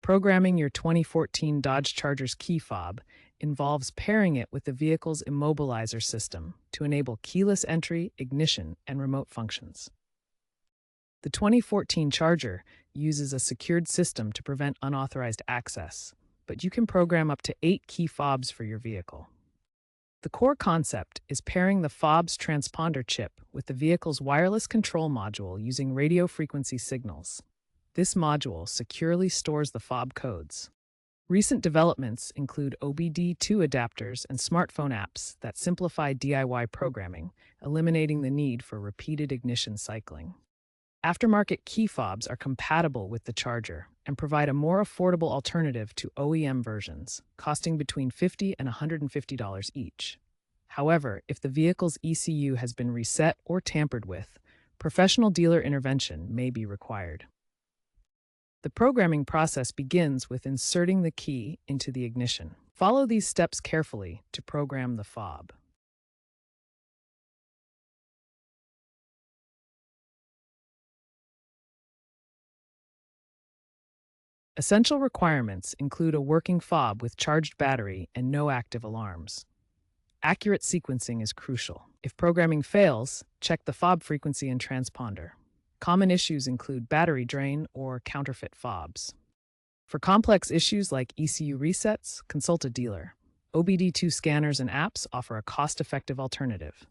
Programming your 2014 Dodge Charger's key fob involves pairing it with the vehicle's immobilizer system to enable keyless entry, ignition, and remote functions. The 2014 Charger uses a secured system to prevent unauthorized access, but you can program up to 8 key fobs for your vehicle. The core concept is pairing the fob's transponder chip with the vehicle's wireless control module using radio frequency signals. This module securely stores the fob codes. Recent developments include OBD2 adapters and smartphone apps that simplify DIY programming, eliminating the need for repeated ignition cycling. Aftermarket key fobs are compatible with the Charger and provide a more affordable alternative to OEM versions, costing between $50 and $150 each. However, if the vehicle's ECU has been reset or tampered with, professional dealer intervention may be required. The programming process begins with inserting the key into the ignition. Follow these steps carefully to program the fob. Essential requirements include a working fob with charged battery and no active alarms. Accurate sequencing is crucial. If programming fails, check the fob frequency and transponder. Common issues include battery drain or counterfeit fobs. For complex issues like ECU resets, consult a dealer. OBD2 scanners and apps offer a cost-effective alternative.